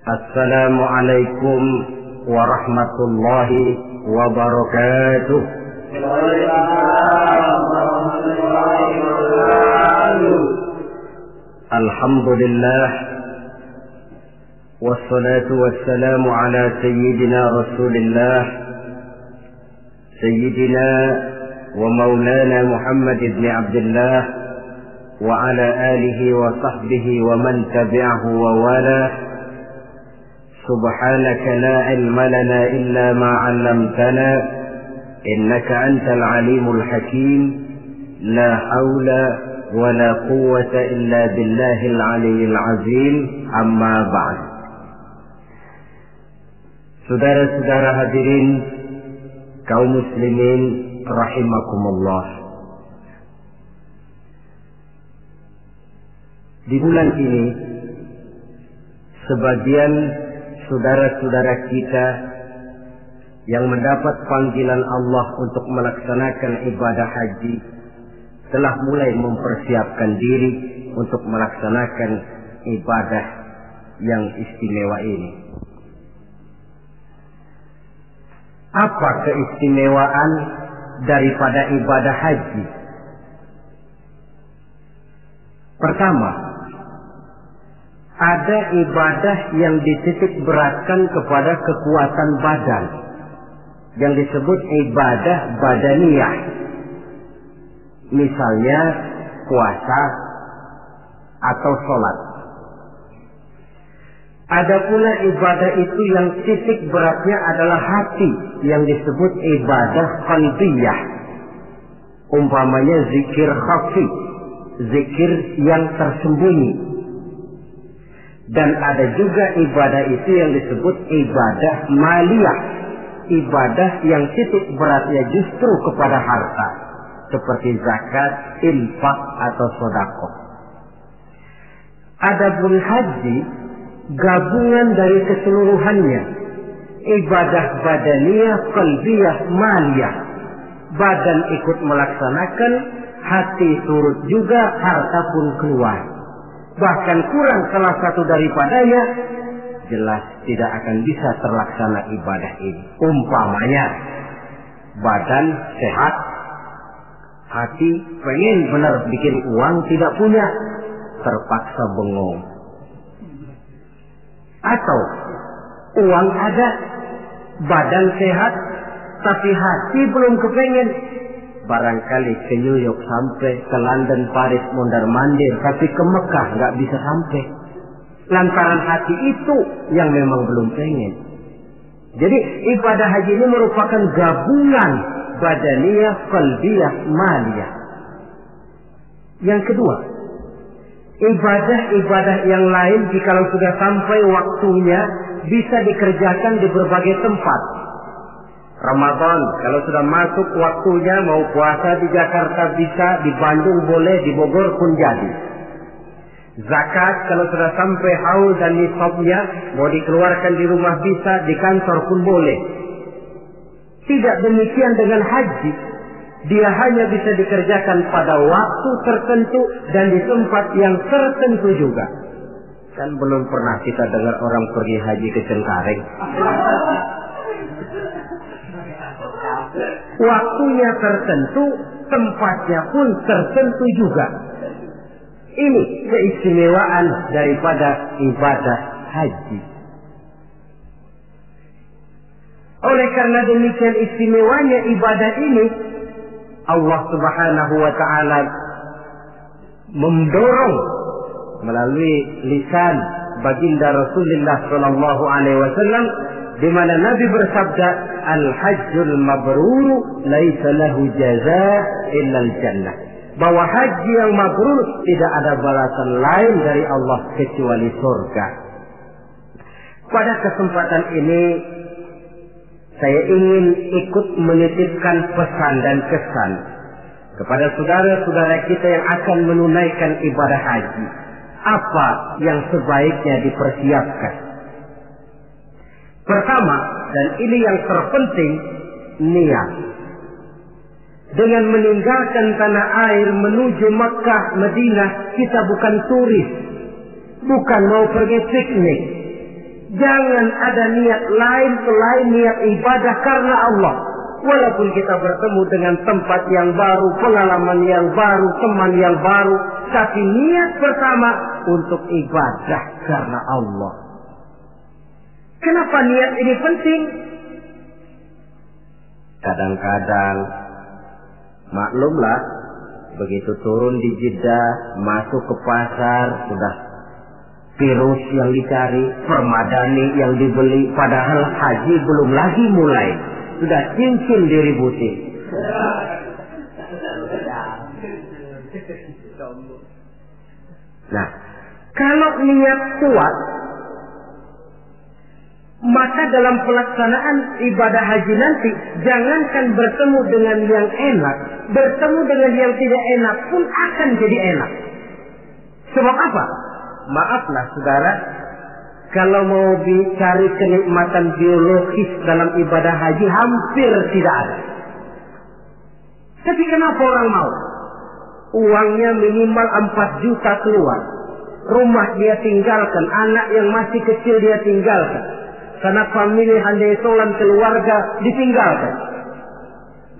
Assalamualaikum warahmatullahi wabarakatuh. Alhamdulillah, wassalatu wassalamu ala sayyidina Rasulillah, sayyidina wa maulana Muhammad ibn Abdullah wa ala alihi wa sahbihi wa man tabi'ahu wa walah. Subhanaka la ilma lana illa ma 'allamtana innaka antal alimul hakim. La haula wa la quwwata illa billahil aliyyil azim. Amma ba'd. Saudara-saudara hadirin kaum muslimin rahimakumullah. Di bulan ini sebagian saudara-saudara kita yang mendapat panggilan Allah untuk melaksanakan ibadah haji telah mulai mempersiapkan diri untuk melaksanakan ibadah yang istimewa ini. Apa keistimewaan daripada ibadah haji? Pertama, ada ibadah yang dititik beratkan kepada kekuatan badan, yang disebut ibadah badaniyah. Misalnya puasa atau sholat. Ada pula ibadah itu yang titik beratnya adalah hati, yang disebut ibadah qalbiyah. Umpamanya zikir khafi, zikir yang tersembunyi. Dan ada juga ibadah itu yang disebut ibadah maliyah, ibadah yang titik beratnya justru kepada harta, seperti zakat, infak atau sedekah. Adapun haji gabungan dari keseluruhannya, ibadah badaniyah, qalbiyah, maliyah. Badan ikut melaksanakan, hati turut juga, harta pun keluar. Bahkan kurang salah satu daripadanya, jelas tidak akan bisa terlaksana ibadah ini. Umpamanya badan sehat, hati pengen benar bikin uang, tidak punya, terpaksa bengong. Atau uang ada, badan sehat, tapi hati belum kepengen. Barangkali ke New York sampai, ke London, Paris, mondar-mandir, tapi ke Mekah nggak bisa sampai. Lantaran hati itu yang memang belum pengen. Jadi ibadah haji ini merupakan gabungan badaniyah, qalbiyah, maliyah. Yang kedua, ibadah-ibadah yang lain jikalau sudah sampai waktunya bisa dikerjakan di berbagai tempat. Ramadan kalau sudah masuk waktunya, mau puasa di Jakarta bisa, di Bandung boleh, di Bogor pun jadi. Zakat kalau sudah sampai haul dan nisabnya, mau dikeluarkan di rumah bisa, di kantor pun boleh. Tidak demikian dengan haji. Dia hanya bisa dikerjakan pada waktu tertentu dan di tempat yang tertentu juga. Kan belum pernah kita dengar orang pergi haji ke Cengkareng. Waktunya tertentu, tempatnya pun tertentu juga. Ini keistimewaan daripada ibadah haji. Oleh karena demikian istimewanya ibadah ini, Allah Subhanahu wa ta'ala mendorong melalui lisan baginda Rasulullah sallallahu alaihi wasallam, di mana Nabi bersabda, al-hajjul mabrur laisa lahu jazaa illa al-jannah. Bahwa haji yang mabrur tidak ada balasan lain dari Allah kecuali surga. Pada kesempatan ini saya ingin ikut menitipkan pesan dan kesan kepada saudara-saudara kita yang akan menunaikan ibadah haji. Apa yang sebaiknya dipersiapkan? Pertama, dan ini yang terpenting, niat. Dengan meninggalkan tanah air menuju Makkah, Madinah, kita bukan turis, bukan mau pergi piknik. Jangan ada niat lain selain niat ibadah karena Allah. Walaupun kita bertemu dengan tempat yang baru, pengalaman yang baru, teman yang baru, tapi niat pertama untuk ibadah karena Allah. Kenapa niat ini penting? Kadang-kadang maklumlah, begitu turun di Jeddah, masuk ke pasar, sudah virus yang dicari, permadani yang dibeli, padahal haji belum lagi mulai, sudah cincin diributin. Nah, kalau niat kuat, maka dalam pelaksanaan ibadah haji nanti, jangankan bertemu dengan yang enak, bertemu dengan yang tidak enak pun akan jadi enak. Sebab apa? Maaflah saudara, kalau mau dicari kenikmatan biologis dalam ibadah haji hampir tidak ada. Tapi kenapa orang mau? Uangnya minimal 4 juta keluar, rumah dia tinggalkan, anak yang masih kecil dia tinggalkan, karena famili handai solan keluarga ditinggalkan,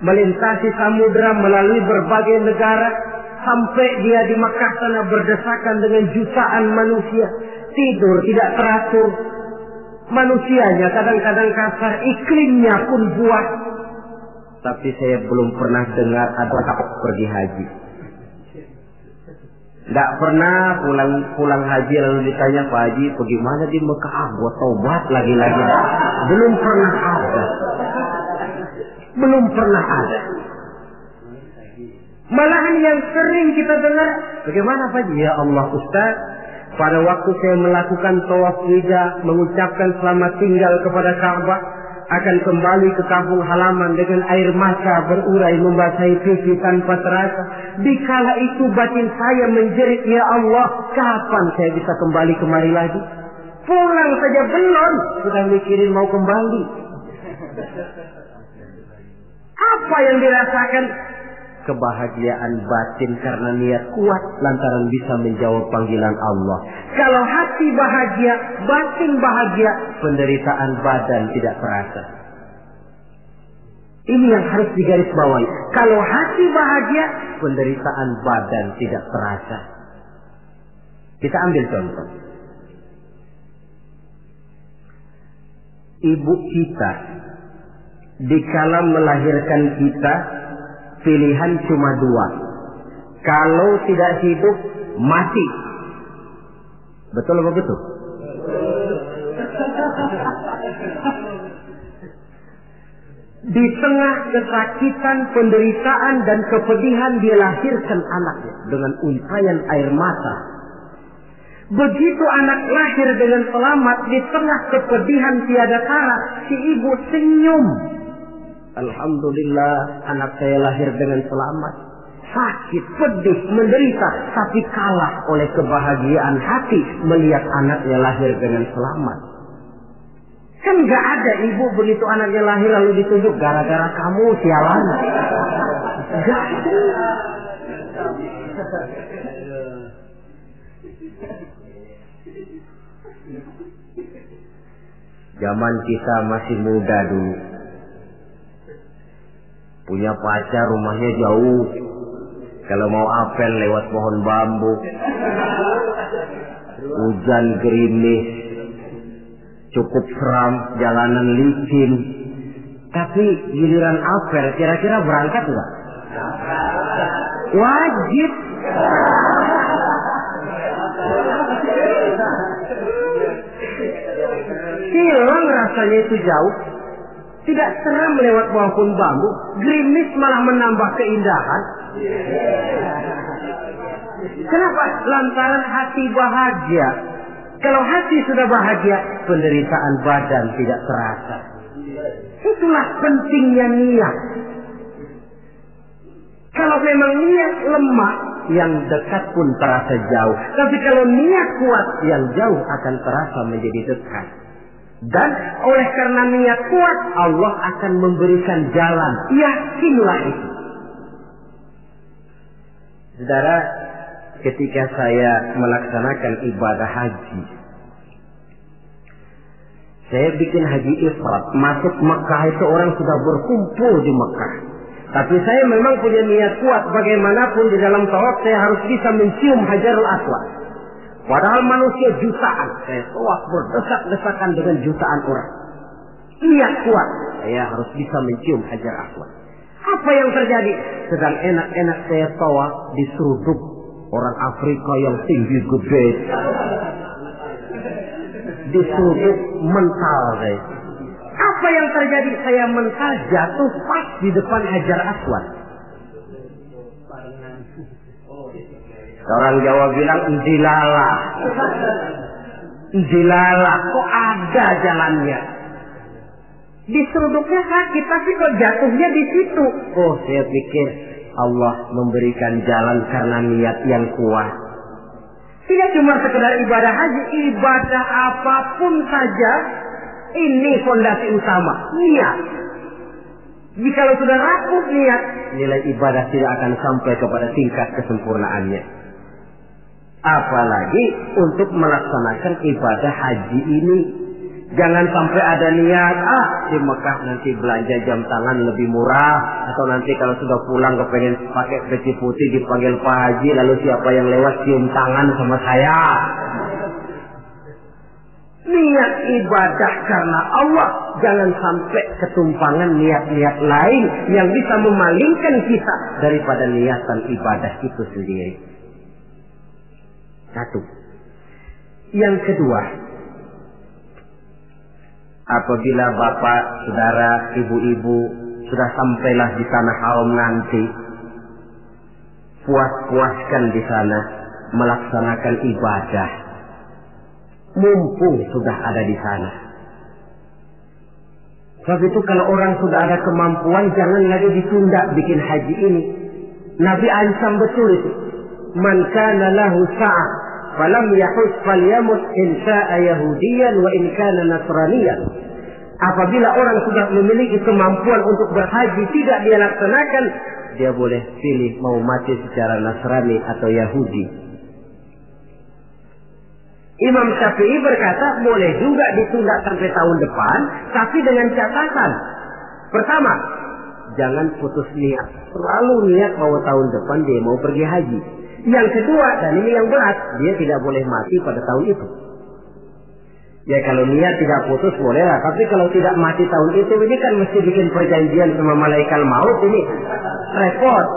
melintasi samudera melalui berbagai negara, sampai dia di Makkah sana berdesakan dengan jutaan manusia, tidur tidak teratur, manusianya kadang-kadang kasar, iklimnya pun buah. Tapi saya belum pernah dengar ada pergi haji. Tidak pernah pulang haji lalu ditanya, Pak Haji bagaimana di Mekah? Buat taubat lagi-lagi. Belum pernah ada. Belum pernah ada. Malahan yang sering kita dengar, bagaimana Pak Haji? Ya Allah Ustaz, pada waktu saya melakukan tawaf wida, mengucapkan selamat tinggal kepada Ka'bah, akan kembali ke kampung halaman dengan air mata berurai membasahi pipi tanpa terasa. Dikala itu batin saya menjerit, ya Allah, kapan saya bisa kembali kemari lagi? Pulang saja belum, sudah mikirin mau kembali. Apa yang dirasakan? Kebahagiaan batin karena niat kuat lantaran bisa menjawab panggilan Allah. Kalau hati bahagia, batin bahagia, penderitaan badan tidak terasa. Ini yang harus digarisbawahi. Kalau hati bahagia, penderitaan badan tidak terasa. Kita ambil contoh. Ibu kita dikala melahirkan kita, pilihan cuma 2. Kalau tidak hidup, mati. Betul apa betul? Di tengah kesakitan, penderitaan, dan kepedihan dia lahirkan anaknya dengan untayan air mata. Begitu anak lahir dengan selamat, di tengah kepedihan tiada tara, si ibu senyum. Alhamdulillah, anak saya lahir dengan selamat. Sakit, pedih, menderita, tapi kalah oleh kebahagiaan hati melihat anaknya lahir dengan selamat. Kan gak ada ibu begitu anaknya lahir lalu ditunjuk, gara-gara kamu sialan. Gak ada. Zaman kita masih muda dulu, punya pacar rumahnya jauh, kalau mau apel lewat pohon bambu, hujan gerimis, cukup seram, jalanan licin. Tapi giliran apel kira-kira berangkat nggak? Wajib. Hilang rasanya itu jauh. Tidak seram lewat pohon bambu, gerimis malah menambah keindahan. Kenapa? Lantaran hati bahagia. Kalau hati sudah bahagia, penderitaan badan tidak terasa. Itulah pentingnya niat. Kalau memang niat lemah, yang dekat pun terasa jauh. Tapi kalau niat kuat, yang jauh akan terasa menjadi dekat. Dan oleh karena niat kuat, Allah akan memberikan jalan. Yakinlah itu. Saudara, ketika saya melaksanakan ibadah haji, Saya bikin haji ifrat, masuk Mekah itu orang sudah berkumpul di Mekah. Tapi saya memang punya niat kuat, bagaimanapun di dalam tawaf saya harus bisa mencium Hajarul Aswad. Padahal manusia jutaan, saya tawaf berdesak-desakan dengan jutaan orang. Niat kuat, saya harus bisa mencium Hajar Aswad. Apa yang terjadi? Sedang enak-enak saya tawaf, diseruduk orang Afrika yang tinggi gede. Diseruduk mental saya. Apa yang terjadi? Saya mental jatuh pas di depan Hajar Aswad. Orang Jawa bilang njilala. Njilala, kok ada jalannya? Diseruduknya sakit, tapi kok jatuhnya di situ? Oh, saya pikir Allah memberikan jalan karena niat yang kuat. Tidak cuma sekedar ibadah haji, ibadah apapun saja, ini fondasi utama, niat. Jika sudah rapuh niat, nilai ibadah tidak akan sampai kepada tingkat kesempurnaannya. Apalagi untuk melaksanakan ibadah haji ini. Jangan sampai ada niat, di Mekah nanti belanja jam tangan lebih murah. Atau nanti kalau sudah pulang kepengen pakai peci putih dipanggil Pak Haji, lalu siapa yang lewat cium tangan sama saya. Niat ibadah karena Allah. Jangan sampai ketumpangan niat-niat lain yang bisa memalingkan kita daripada niatan ibadah itu sendiri. Satu. Yang kedua, apabila bapak, saudara, ibu-ibu sudah sampailah di tanah haram nanti, puas-puaskan di sana melaksanakan ibadah. Mumpung sudah ada di sana. Sebab itu kalau orang sudah ada kemampuan, jangan lagi ditunda bikin haji ini. Nabi ancam betul itu. Man kana lahu sa'ah falam yahus falyamut in sha'a yahudiyan wa in kana nasraniyan. Apabila orang sudah memiliki kemampuan untuk berhaji tidak dia laksanakan, dia boleh pilih mau mati secara Nasrani atau Yahudi. Imam Syafi'i berkata boleh juga ditunda sampai tahun depan, tapi dengan catatan. Pertama, jangan putus niat. Selalu niat bahwa tahun depan dia mau pergi haji. Yang kedua, dan ini yang berat, dia tidak boleh mati pada tahun itu. Ya kalau niat tidak putus bolehlah, tapi kalau tidak mati tahun itu, ini kan mesti bikin perjanjian sama malaikat maut, ini repot.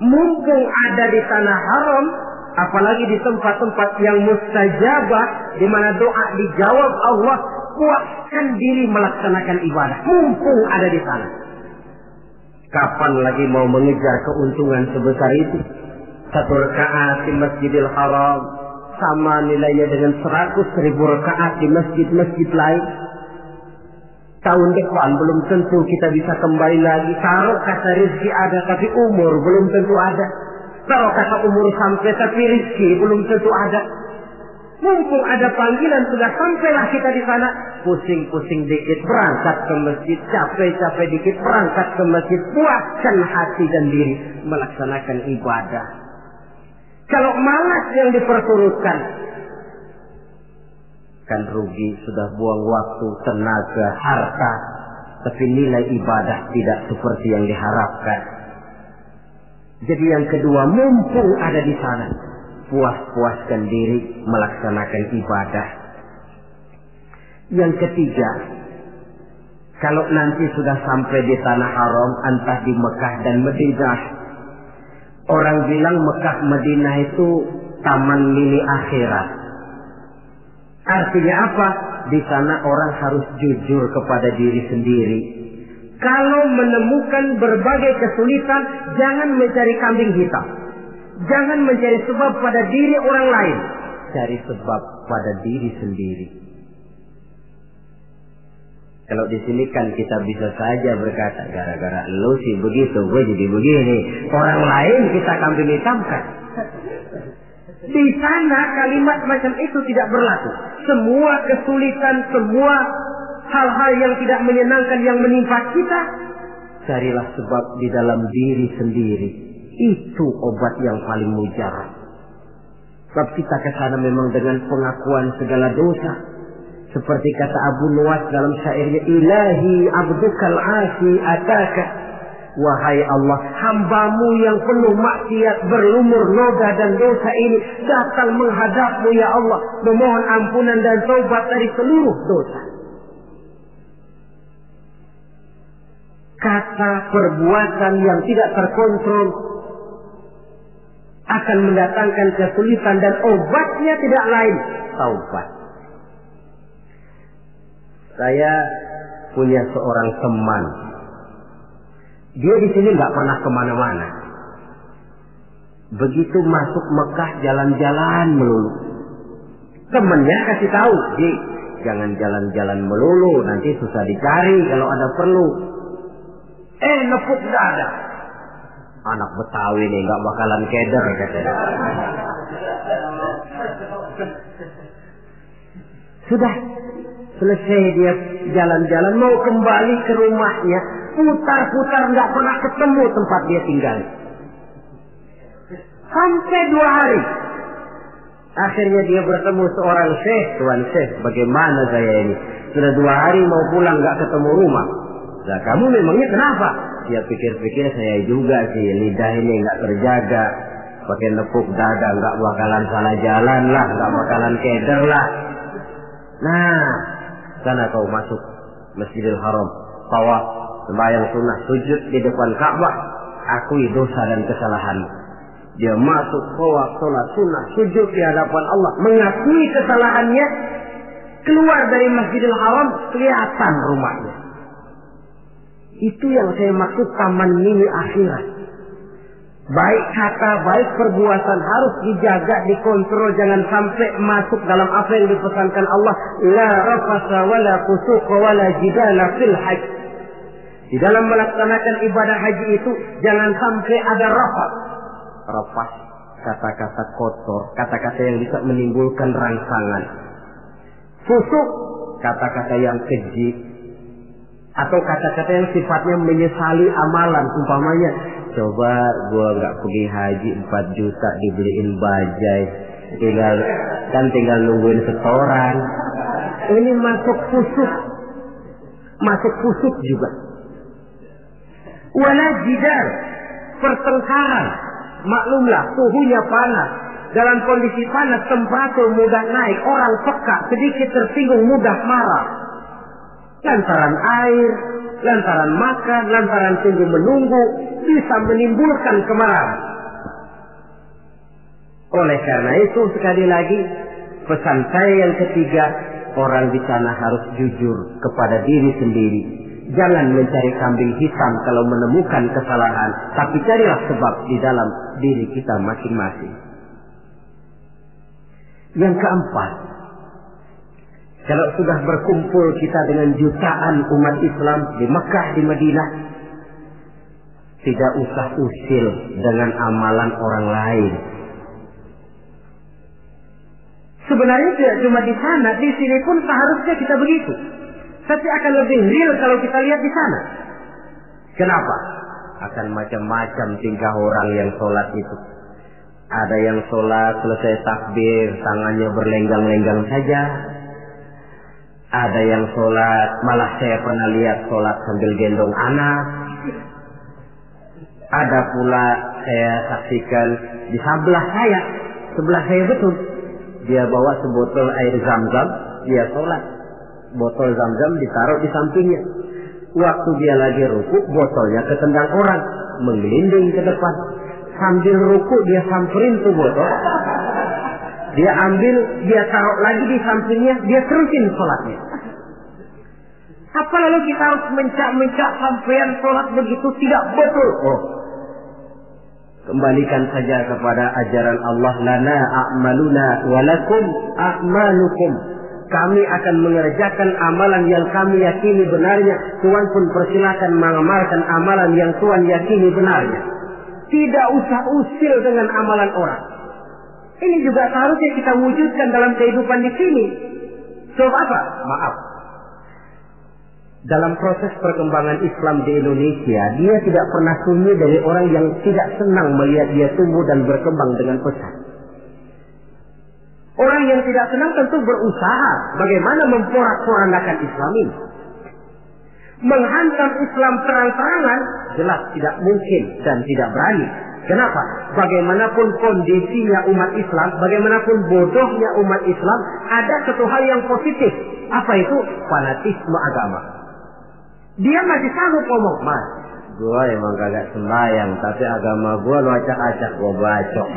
Mumpung ada di tanah haram, apalagi di tempat-tempat yang mustajabah, di mana doa dijawab Allah, puaskan diri melaksanakan ibadah. Mumpung ada di sana. Kapan lagi mau mengejar keuntungan sebesar itu? 1 rakaat di Masjidil Haram sama nilainya dengan 100.000 rakaat di masjid-masjid lain. Tahun depan belum tentu kita bisa kembali lagi. Taruh kata rezeki ada tapi umur belum tentu ada. Taruh kata umur sampai tapi rezeki belum tentu ada. Mumpung ada panggilan sudah sampailah kita di sana. Pusing-pusing dikit berangkat ke masjid, capek-capek dikit berangkat ke masjid. Puaskan hati dan diri melaksanakan ibadah. Kalau malas yang diperturutkan, kan rugi, sudah buang waktu, tenaga, harta, tapi nilai ibadah tidak seperti yang diharapkan. Jadi yang kedua, mumpung ada di sana, puas-puaskan diri melaksanakan ibadah. Yang ketiga, kalau nanti sudah sampai di tanah haram, entah di Mekah dan Madinah, orang bilang Mekah Madinah itu taman mini akhirat. Artinya apa? Di sana orang harus jujur kepada diri sendiri. Kalau menemukan berbagai kesulitan, jangan mencari kambing hitam. Jangan mencari sebab pada diri orang lain. Cari sebab pada diri sendiri. Kalau di sini kan kita bisa saja berkata, gara-gara lu sih begitu, gue jadi begini. Orang lain kita kambing hitamkan. Di sana kalimat macam itu tidak berlaku. Semua kesulitan, semua hal-hal yang tidak menyenangkan yang menimpa kita, carilah sebab di dalam diri sendiri. Itu obat yang paling mujarab. Sebab kita ke sana memang dengan pengakuan segala dosa. Seperti kata Abu Nuwas dalam syairnya, Ilahi abdukal asi ataka. Wahai Allah, hambamu yang penuh maksiat, berlumur noda dan dosa ini datang menghadapmu ya Allah, memohon ampunan dan taubat dari seluruh dosa. Kata perbuatan yang tidak terkontrol akan mendatangkan kesulitan dan obatnya tidak lain taubat. Saya punya seorang teman. Dia di sini nggak pernah kemana-mana. Begitu masuk Mekah jalan-jalan melulu. Temennya kasih tahu, jangan jalan-jalan melulu, nanti susah dicari kalau ada perlu. Nepuk dada. Anak Betawi nih nggak bakalan keder katanya. Sudah selesai dia jalan-jalan mau kembali ke rumahnya, putar-putar nggak pernah ketemu tempat dia tinggal. Sampai 2 hari. Akhirnya dia bertemu seorang syekh. Tuan syekh, bagaimana saya ini? Sudah 2 hari mau pulang nggak ketemu rumah. Nah, kamu memangnya kenapa? Dia pikir-pikir, saya juga sih, lidah ini nggak terjaga, pakai nepuk dada nggak bakalan salah jalan lah, nggak bakalan keder lah. Nah, sana kau masuk Masjidil Haram, tawaf, sembahyang sunnah, sujud di depan Ka'bah, akui dosa dan kesalahan. Dia masuk tawaf, sholat sunnah, sujud di hadapan Allah, mengakui kesalahannya, keluar dari Masjidil Haram, kelihatan rumahnya. Itu yang saya maksud taman mini akhirat. Baik kata, baik perbuatan harus dijaga, dikontrol, jangan sampai masuk dalam apa yang dipesankan Allah. La rafasa wala fusuqa wala jidala fil hajj. Di dalam melaksanakan ibadah haji itu jangan sampai ada rafas. Rafas, kata-kata kotor, kata-kata yang bisa menimbulkan rangsangan. Fusuk, kata-kata yang keji, atau kata-kata yang sifatnya menyesali amalan. Umpamanya, coba gua nggak pergi haji 4 juta dibeliin bajai, tinggal nungguin setoran. Ini masuk fusuk juga. Wala jidal, pertengkaran. Maklumlah suhunya panas. Dalam kondisi panas temperatur mudah naik, orang peka, sedikit tersinggung mudah marah. Lantaran air, lantaran makan, lantaran tunggu menunggu, bisa menimbulkan kemarahan. Oleh karena itu, sekali lagi, pesan saya yang ketiga, orang di sana harus jujur kepada diri sendiri. Jangan mencari kambing hitam kalau menemukan kesalahan, tapi carilah sebab di dalam diri kita masing-masing. Yang keempat, kalau sudah berkumpul kita dengan jutaan umat Islam di Mekah, di Madinah, tidak usah usil dengan amalan orang lain. Sebenarnya tidak cuma di sana, di sini pun seharusnya kita begitu. Tapi akan lebih real kalau kita lihat di sana. Kenapa? Akan macam-macam tingkah orang yang sholat itu. Ada yang sholat selesai takbir, tangannya berlenggang-lenggang saja. Ada yang sholat, malah saya pernah lihat sholat sambil gendong anak. Ada pula saya saksikan di sebelah saya betul. Dia bawa sebotol air zam-zam, dia sholat. Botol zam-zam ditaruh di sampingnya. Waktu dia lagi ruku, botolnya ketendang orang, menggelinding ke depan. Sambil ruku dia samperin tuh botol. Dia ambil, dia taruh lagi di sampingnya, dia terusin sholatnya. Apa lalu kita harus mencak-mencak sampean sholat begitu? Tidak betul. Kembalikan saja kepada ajaran Allah. Lana a'maluna walakum a'malukum. Kami akan mengerjakan amalan yang kami yakini benarnya. Tuhan pun persilakan mengamalkan amalan yang Tuhan yakini benarnya. Tidak usah usil dengan amalan orang. Ini juga seharusnya kita wujudkan dalam kehidupan di sini. Sebab apa? Maaf. Dalam proses perkembangan Islam di Indonesia, dia tidak pernah sunyi dari orang yang tidak senang melihat dia tumbuh dan berkembang dengan pesat. Orang yang tidak senang tentu berusaha bagaimana memporak-porandakan Islam ini. Menghantam Islam terang-terangan jelas tidak mungkin dan tidak berani. Kenapa? Bagaimanapun kondisinya umat Islam, bagaimanapun bodohnya umat Islam, ada satu hal yang positif. Apa itu? Fanatisme agama. Dia masih sanggup ngomong, Mas, gua emang kagak sembahyang, tapi agama gua lu acak-acak, gua bacok.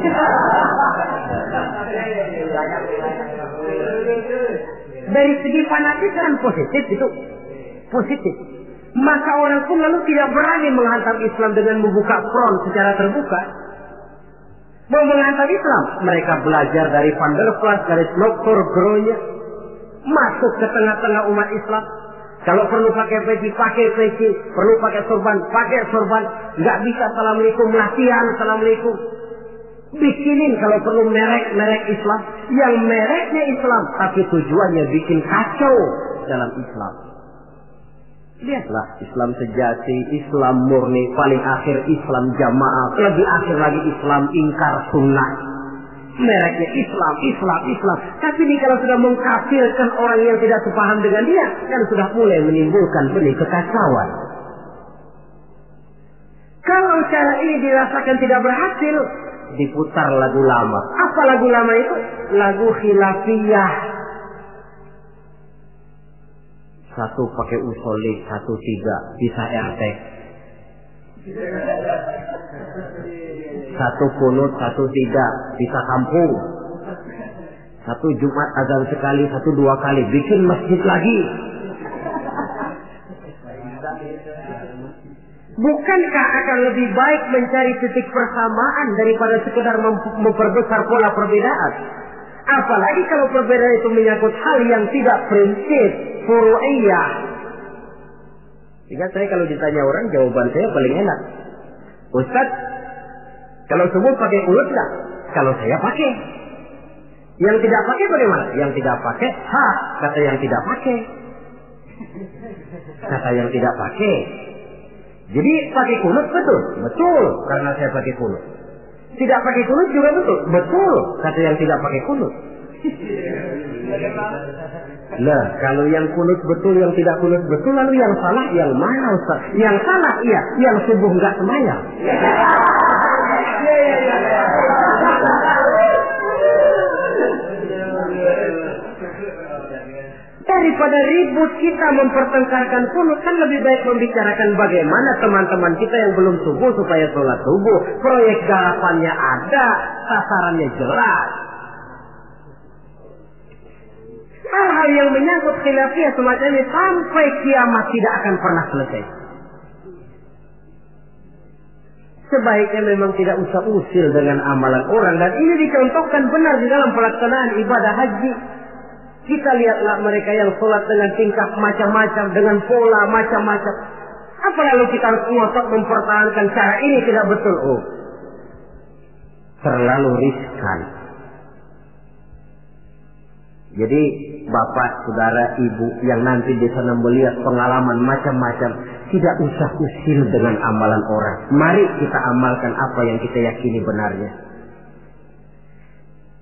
Dari segi fanatisme positif itu positif. Maka orang pun lalu tidak berani menghantam Islam dengan membuka front secara terbuka. Mau menghantam Islam, mereka belajar dari Van der Plas, dari Dr. Gronya, masuk ke tengah-tengah umat Islam. Kalau perlu pakai peci, perlu pakai sorban, nggak bisa assalamualaikum, latihan assalamualaikum. Bikinin kalau perlu merek Islam, yang mereknya Islam, tapi tujuannya bikin kacau dalam Islam. Lihatlah Islam sejati, Islam murni, paling akhir Islam jamaah, lebih akhir lagi Islam ingkar sunnah. Mereknya Islam. Tapi ini kalau sudah mengkafirkan orang yang tidak sepaham dengan dia, kan sudah mulai menimbulkan benih kekacauan. Kalau cara ini dirasakan tidak berhasil, diputar lagu lama. Apa lagu lama itu? Lagu khilafiyah. Satu pakai usolid, satu tidak, bisa RT. Satu kunut, satu tidak, bisa kampung. Satu Jumat azan sekali, satu 2 kali, bikin masjid lagi. Bukankah akan lebih baik mencari titik persamaan daripada sekedar memperbesar pola perbedaan? Apalagi kalau perbedaan itu menyangkut hal yang tidak prinsip, furu'iyah. Sehingga saya kalau ditanya orang, jawaban saya paling enak. Ustaz, kalau subuh pakai ulut enggak? Kalau saya pakai. Yang tidak pakai bagaimana? Yang tidak pakai, kata yang tidak pakai. Kata yang tidak pakai. Jadi pakai kunut betul? Betul, karena saya pakai kunut. Tidak pakai kunut juga betul? Betul, kata yang tidak pakai kunut. Nah, kalau yang kunut betul, yang tidak kunut betul, lalu yang salah yang mana Ustaz? Yang salah iya, yang subuh enggak sembahyang. Daripada ribut kita mempertengkarkan kunut, kan lebih baik membicarakan bagaimana teman-teman kita yang belum subuh supaya sholat subuh. Proyek garapannya ada, sasarannya jelas. Hal-hal yang menyangkut khilafiyah semacam ini sampai kiamat tidak akan pernah selesai. Sebaiknya memang tidak usah usil dengan amalan orang, dan ini dicontohkan benar di dalam pelaksanaan ibadah haji. Kita lihatlah mereka yang sholat dengan tingkah macam-macam, dengan pola macam-macam. Apa lalu kita harus ngotot mempertahankan cara ini tidak betul? Oh, terlalu riskan. Jadi bapak, saudara, ibu yang nanti di sana melihat pengalaman macam-macam, tidak usah usil dengan amalan orang. Mari kita amalkan apa yang kita yakini benarnya.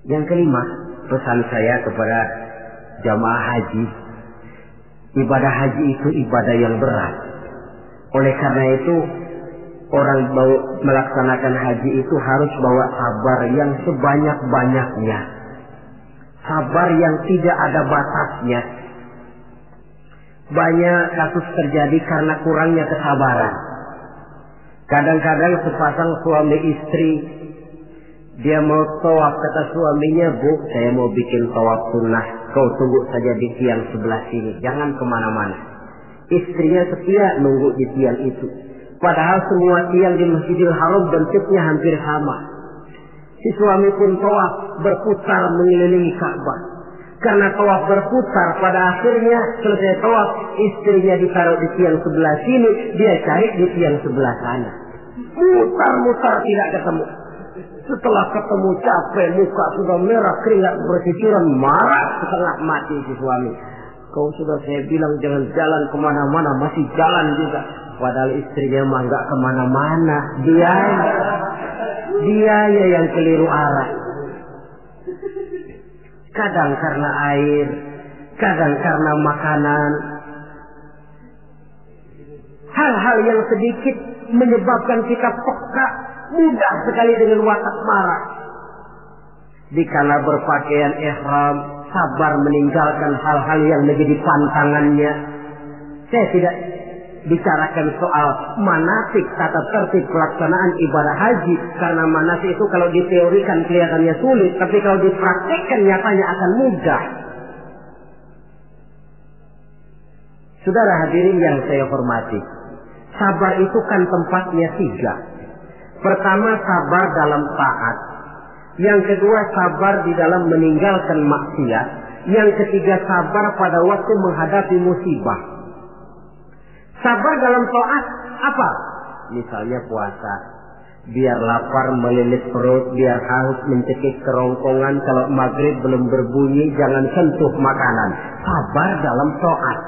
Yang kelima, pesan saya kepada jamaah haji, ibadah haji itu ibadah yang berat. Oleh karena itu, orang melaksanakan haji itu harus bawa sabar yang sebanyak-banyaknya. Sabar yang tidak ada batasnya. Banyak kasus terjadi karena kurangnya kesabaran. Kadang-kadang sepasang suami istri, dia mau tawaf, kata suaminya, Bu, saya mau bikin tawaf sunnah. Kau tunggu saja di tiang sebelah sini, jangan kemana-mana. Istrinya setia nunggu di tiang itu. Padahal semua tiang di Masjidil Haram bentuknya hampir sama. Si suami pun tawaf berputar mengelilingi Ka'bah. Karena tawaf berputar, pada akhirnya selesai tawaf, istrinya ditaruh di tiang sebelah sini, dia cari di tiang sebelah sana. Mutar-mutar tidak ketemu. Setelah ketemu capek, muka sudah merah, keringat bercucuran, marah setengah mati si suami. Kau sudah saya bilang jangan jalan kemana-mana, masih jalan juga. Padahal istrinya mah nggak kemana-mana, dia yang keliru arah. kadang karena air, kadang karena makanan. Hal-hal yang sedikit menyebabkan kita peka, mudah sekali dengan watak marah. Dikala berpakaian ihram, sabar meninggalkan hal-hal yang menjadi pantangannya. Saya tidak bicarakan soal manasik, tata tertib pelaksanaan ibadah haji, karena manasik itu kalau diteorikan kelihatannya sulit, tapi kalau dipraktikkan nyatanya akan mudah. Saudara hadirin yang saya hormati, sabar itu kan tempatnya 3. Pertama, sabar dalam taat. Yang kedua, sabar di dalam meninggalkan maksiat. Yang ketiga, sabar pada waktu menghadapi musibah. Sabar dalam taat apa? Misalnya puasa. Biar lapar melilit perut, biar haus mencekik kerongkongan, kalau maghrib belum berbunyi jangan sentuh makanan. Sabar dalam taat.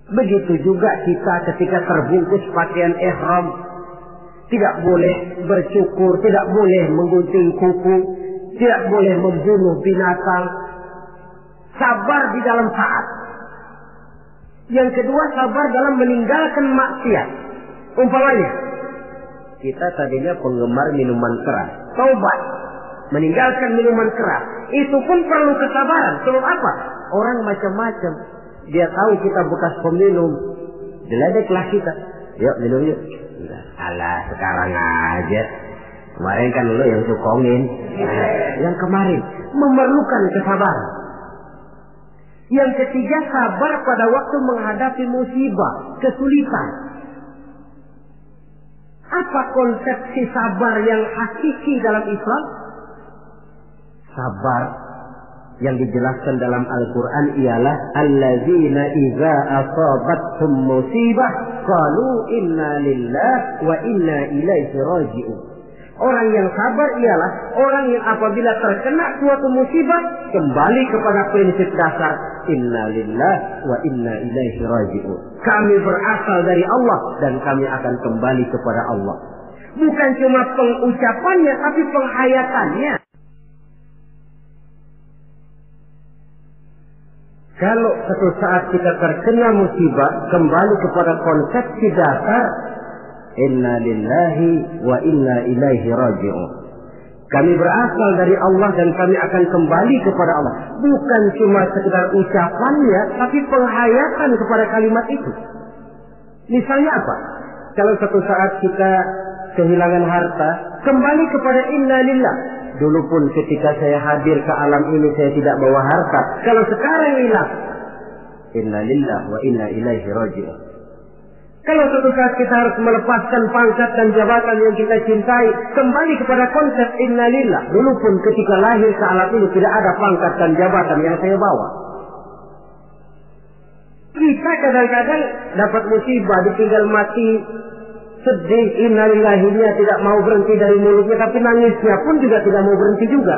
Begitu juga kita ketika terbungkus pakaian ihram, tidak boleh bercukur, tidak boleh menggunting kuku, tidak boleh membunuh binatang. Sabar di dalam taat. Yang kedua, sabar dalam meninggalkan maksiat. Umpamanya, kita tadinya penggemar minuman keras, taubat, meninggalkan minuman keras. Itu pun perlu kesabaran. Sebab apa? Orang macam-macam. Dia tahu kita bekas peminum, diledeklah kita. Yuk minum yuk. Alah, sekarang aja. Kemarin kan lo yang sukongin. Yang kemarin memerlukan kesabaran. Yang ketiga, sabar pada waktu menghadapi musibah, kesulitan. Apa konsepsi sabar yang hakiki dalam Islam? Sabar yang dijelaskan dalam Al-Quran ialah alladzina idza asabathum musibah qalu inna lillahi wa inna ilaihi raji'un. Orang yang sabar ialah orang yang apabila terkena suatu musibah kembali kepada prinsip dasar inna lillahi wa inna ilaihi raji'un. Kami berasal dari Allah dan kami akan kembali kepada Allah. Bukan cuma pengucapannya tapi penghayatannya. Kalau suatu saat kita terkena musibah, kembali kepada konsepsi dasar inna lillahi wa inna ilaihi raji'un. Kami berasal dari Allah dan kami akan kembali kepada Allah. Bukan cuma sekedar ucapannya, tapi penghayatan kepada kalimat itu. Misalnya apa? Kalau suatu saat kita kehilangan harta, kembali kepada inna lillah. Dulu pun ketika saya hadir ke alam ini saya tidak bawa harta. Kalau sekarang hilang, inna lillah wa inna ilaihi raji'un. Kalau suatu saat kita harus melepaskan pangkat dan jabatan yang kita cintai, kembali kepada konsep inna lillah. Dulu pun ketika lahir ke alam ini tidak ada pangkat dan jabatan yang saya bawa. Kita kadang-kadang dapat musibah, ditinggal mati, sedih, innalillahinya tidak mau berhenti dari mulutnya, tapi nangisnya pun juga tidak mau berhenti juga.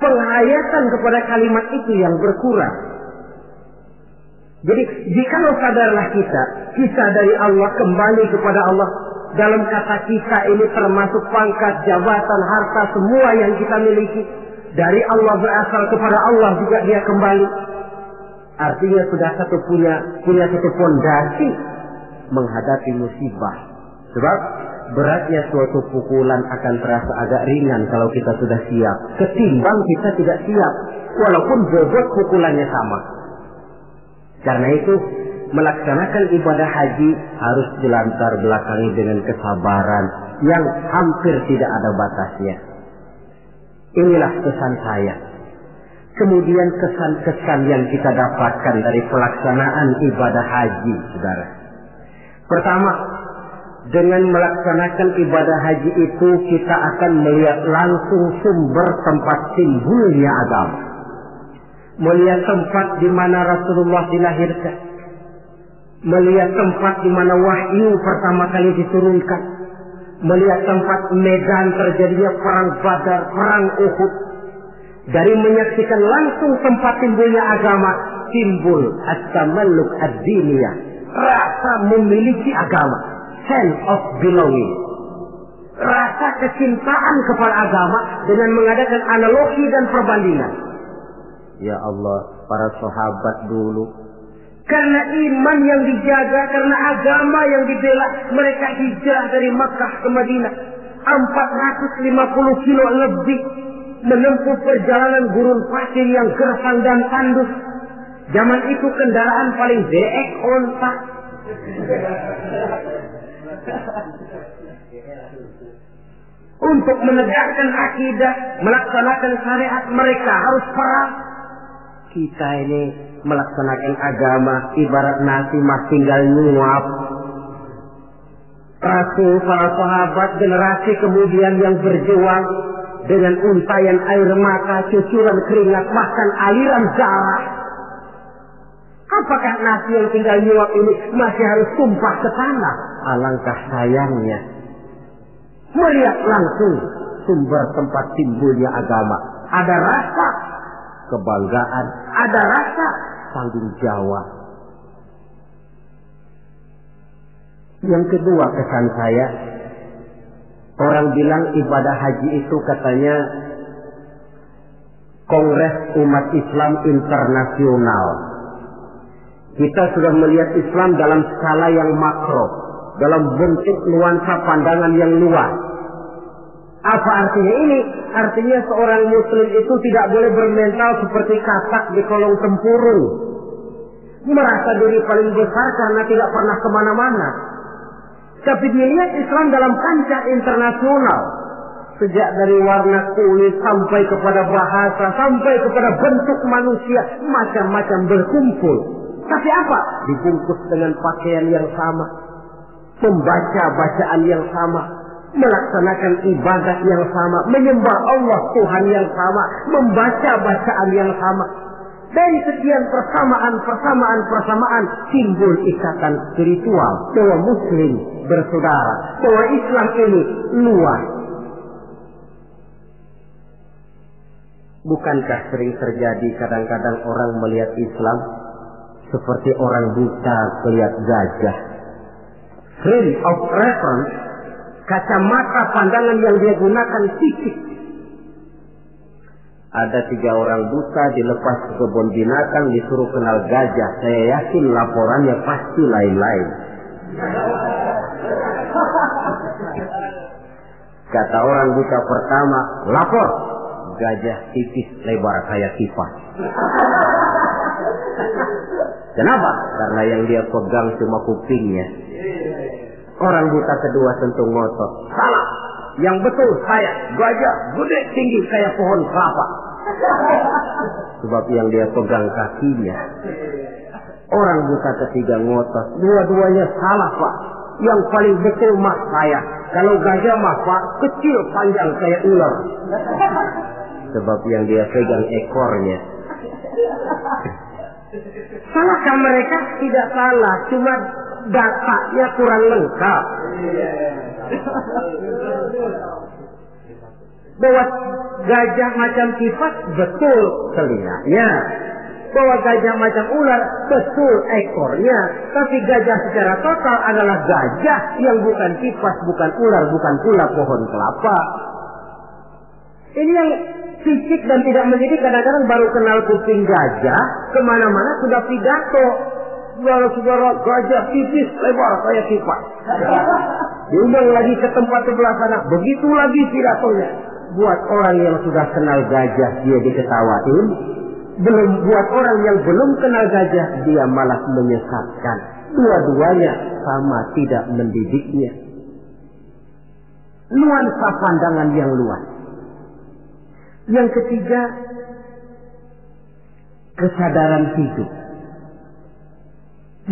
Penghayatan kepada kalimat itu yang berkurang. Jadi jikalau sadarlah kita dari Allah kembali kepada Allah, dalam kata kita ini termasuk pangkat, jabatan, harta, semua yang kita miliki dari Allah berasal kepada Allah juga dia kembali. Artinya sudah punya satu fondasi menghadapi musibah. Sebab beratnya suatu pukulan akan terasa agak ringan kalau kita sudah siap, ketimbang kita tidak siap walaupun bobot pukulannya sama. Karena itu melaksanakan ibadah haji harus dilatar belakangi dengan kesabaran yang hampir tidak ada batasnya. Inilah pesan saya. Kemudian kesan-kesan yang kita dapatkan dari pelaksanaan ibadah haji, saudara. Pertama, dengan melaksanakan ibadah haji itu kita akan melihat langsung sumber tempat timbulnya agama. Melihat tempat di mana Rasulullah dilahirkan. Melihat tempat di mana wahyu pertama kali diturunkan. Melihat tempat medan terjadinya perang Badar, perang Uhud. Dari menyaksikan langsung tempat timbulnya agama, timbul at-tamalluk ad-diniyah. Rasa memiliki agama, sense of belonging. rasa kecintaan kepada agama dengan mengadakan analogi dan perbandingan. Ya Allah, para sahabat dulu, karena iman yang dijaga, karena agama yang dibela, mereka hijrah dari Makkah ke Madinah 450 kilo lebih, menempuh perjalanan gurun pasir yang gersang dan tandus. Zaman itu kendaraan paling deek onta. Untuk menegakkan akidah, melaksanakan syariat, mereka harus perang. Kita ini melaksanakan agama ibarat nasi mas tinggal nyuap. Rasul, para sahabat, generasi kemudian yang berjuang dengan untayan air mata, cucuran keringat, bahkan aliran darah. Apakah nasi yang tinggal nyuap ini masih harus tumpah ke tanah? Alangkah sayangnya melihat langsung sumber tempat timbulnya agama. Ada rasa kebanggaan, ada rasa tanggung jawab. Yang kedua kesan saya, orang bilang ibadah haji itu katanya Kongres Umat Islam Internasional. Kita sudah melihat Islam dalam skala yang makro, dalam bentuk nuansa pandangan yang luas. Apa artinya ini? Artinya seorang muslim itu tidak boleh bermental seperti katak di kolong tempurung, merasa diri paling besar karena tidak pernah kemana-mana. Tapi dilihat Islam dalam kancah internasional, sejak dari warna kulit sampai kepada bahasa, sampai kepada bentuk manusia, macam-macam berkumpul. Tapi apa? Dibungkus dengan pakaian yang sama, membaca bacaan yang sama, melaksanakan ibadah yang sama, menyembah Allah Tuhan yang sama, membaca bacaan yang sama. Dari sekian persamaan timbul ikatan spiritual bahwa muslim bersaudara, bahwa Islam ini luas. Bukankah sering terjadi kadang-kadang orang melihat Islam seperti orang buta melihat gajah? Frame of reference, kacamata pandangan yang dia gunakan sipit. Ada 3 orang buta dilepas ke kebun binatang, disuruh kenal gajah. Saya yakin laporannya pasti lain-lain. Kata orang buta pertama, lapor. Gajah tipis lebar kayak kipas. Kenapa? Karena yang dia pegang cuma kupingnya. Orang buta kedua tentu ngotot. Salah. Yang betul saya. Gajah gede tinggi kayak pohon kelapa. Sebab yang dia pegang kakinya. Orang buta ketiga ngotot. Dua-duanya salah, Pak. Yang paling betul mah saya. Kalau gajah mah Pak, kecil panjang kayak ular. Sebab yang dia pegang ekornya. Salahkah mereka? Tidak salah, cuma datanya kurang lengkap. Bahwa gajah macam kipas, betul telinganya. Bahwa gajah macam ular, betul ekornya. Tapi gajah secara total adalah gajah yang bukan kipas, bukan ular, bukan pula pohon kelapa. Ini yang fisik dan tidak mendidik, kadang-kadang baru kenal kuping gajah, kemana-mana sudah pidato. Saudara-saudara, gajah tipis lebar kayak kipas. Diundang lagi ke tempat sebelah sana, begitu lagi pidatonya. Buat orang yang sudah kenal gajah, dia diketawain. Belum buat orang yang belum kenal gajah, dia malah menyesatkan. Dua-duanya sama tidak mendidiknya. Nuansa pandangan yang luas. Yang ketiga, kesadaran hidup.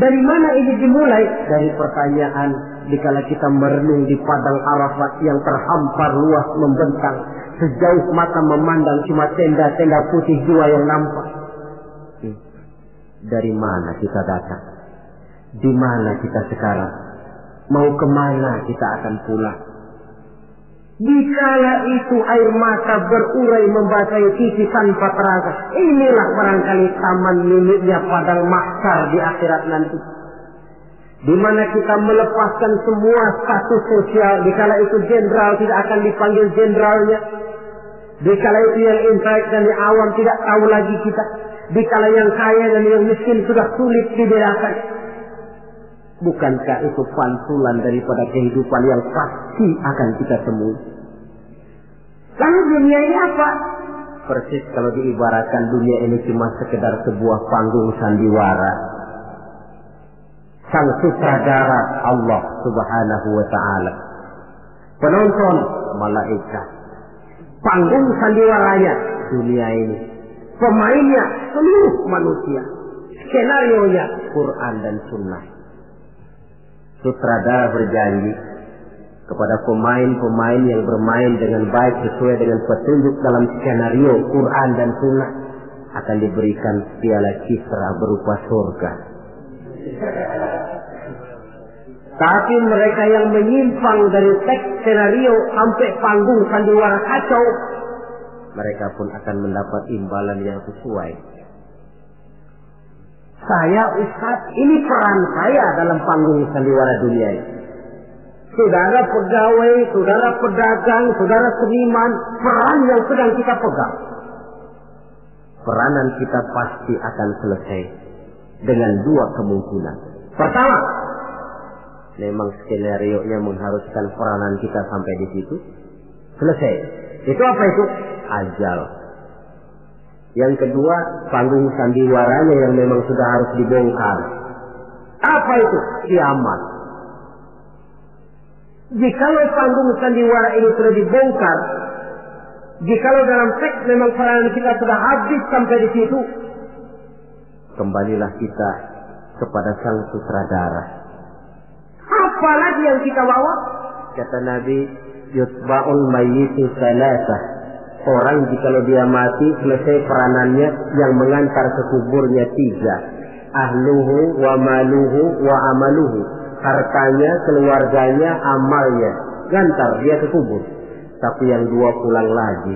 Dari mana ini dimulai? Dari pertanyaan dikala kita merenung di padang Arafat yang terhampar luas membentang, sejauh mata memandang cuma tenda-tenda putih dua yang nampak. Dari mana kita datang? Di mana kita sekarang? Mau kemana kita akan pulang? Dikala itu air mata berurai membasahi pipi tanpa terasa. Inilah barangkali taman miliknya padang mahsyar di akhirat nanti. di mana kita melepaskan semua status sosial. Dikala itu jenderal tidak akan dipanggil jenderalnya. Dikala itu yang intelek dan yang awam tidak tahu lagi kita. Dikala yang kaya dan yang miskin sudah sulit dibedakan. Bukankah itu pantulan daripada kehidupan yang pasti akan kita temui? Lalu dunia ini apa? Persis kalau diibaratkan dunia ini cuma sekedar sebuah panggung sandiwara. Sang sutradara Allah Subhanahu wa ta'ala. Penonton malaikat. Panggung sandiwaranya dunia ini. Pemainnya seluruh manusia. Skenarionya Quran dan Sunnah. Sutradara berjanji kepada pemain-pemain yang bermain dengan baik sesuai dengan petunjuk dalam skenario Quran dan Sunnah akan diberikan piala Kisra berupa surga. Tapi mereka yang menyimpang dari teks skenario sampai panggung sandiwara kacau, mereka pun akan mendapat imbalan yang sesuai. Saya Ustaz, ini peran saya dalam panggung sandiwara dunia ini. Saudara pegawai, saudara pedagang, saudara seniman, peran yang sedang kita pegang. Peranan kita pasti akan selesai dengan dua kemungkinan. Pertama, memang skenario-nya mengharuskan peranan kita sampai di situ. Selesai. Itu apa itu? Ajal. Yang kedua, panggung sandiwaranya yang memang sudah harus dibongkar. Apa itu? Kiamat. Jikalau panggung sandiwara ini sudah dibongkar, jikalau dalam teks memang peranan kita sudah habis sampai di situ, kembalilah kita kepada sang sutradara. Apalagi yang kita bawa? Kata Nabi, yutba'ul mayyitu salasah. Orang jikalau dia mati, selesai peranannya, yang mengantar ke kuburnya tiga. Ahluhu wa maluhu wa amaluhu. Hartanya, keluarganya, amalnya. Gantar dia ke kubur. Tapi yang dua pulang lagi.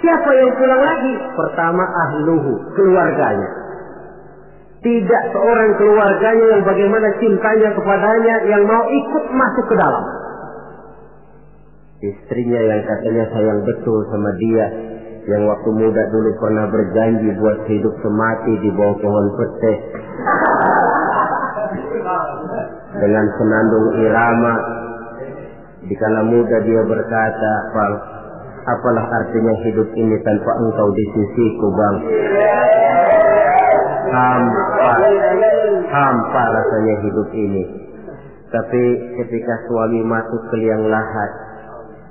Siapa yang pulang lagi? Pertama ahluhu, keluarganya. Tidak seorang keluarganya yang bagaimana cintanya kepadanya yang mau ikut masuk ke dalam. Istrinya yang katanya sayang betul sama dia, yang waktu muda dulu pernah berjanji buat hidup semati di bawah pohon pete. Dengan senandung irama, dikala muda dia berkata, apalah artinya hidup ini tanpa engkau di sisiku, Bang. Hampa rasanya hidup ini. Tapi ketika suami masuk ke liang lahat,